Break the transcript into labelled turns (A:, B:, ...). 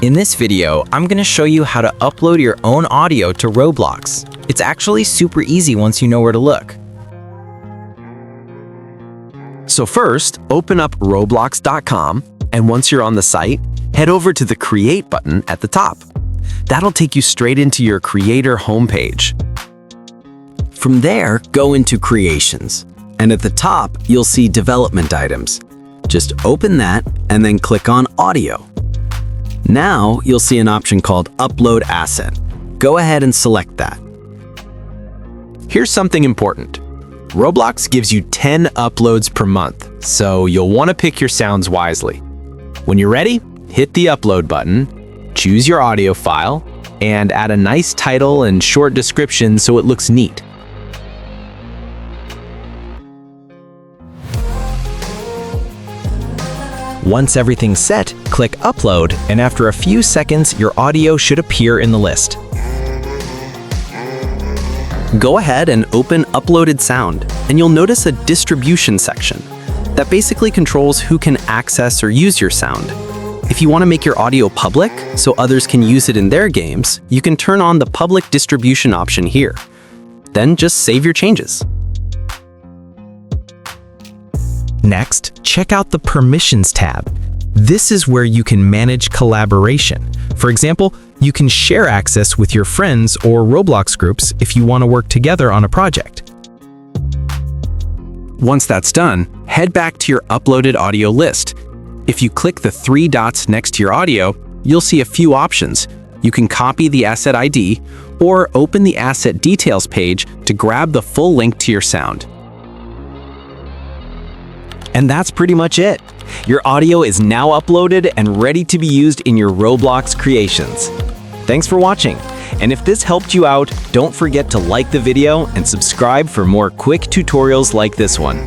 A: In this video, I'm going to show you how to upload your own audio to Roblox. It's actually super easy once you know where to look.
B: So first, open up roblox.com, and once you're on the site, head over to the Create button at the top. That'll take you straight into your Creator homepage.
C: From there, go into Creations, and at the top, you'll see Development Items. Just open that and then click on Audio. Now, you'll see an option called Upload Asset. Go ahead and select that.
B: Here's something important. Roblox gives you 10 uploads per month, so you'll want to pick your sounds wisely. When you're ready, hit the Upload button, choose your audio file, and add a nice title and short description so it looks neat.
A: Once everything's set, click Upload, and after a few seconds, your audio should appear in the list.
C: Go ahead and open Uploaded Sound, and you'll notice a distribution section that basically controls who can access or use your sound. If you want to make your audio public so others can use it in their games, you can turn on the public distribution option here. Then just save your changes.
A: Next, check out the Permissions tab. This is where you can manage collaboration. For example, you can share access with your friends or Roblox groups if you want to work together on a project.
B: Once that's done, head back to your uploaded audio list. If you click the 3 dots next to your audio, you'll see a few options. You can copy the asset ID or open the asset details page to grab the full link to your sound.
A: And that's pretty much it. Your audio is now uploaded and ready to be used in your Roblox creations. Thanks for watching. And if this helped you out, don't forget to like the video and subscribe for more quick tutorials like this one.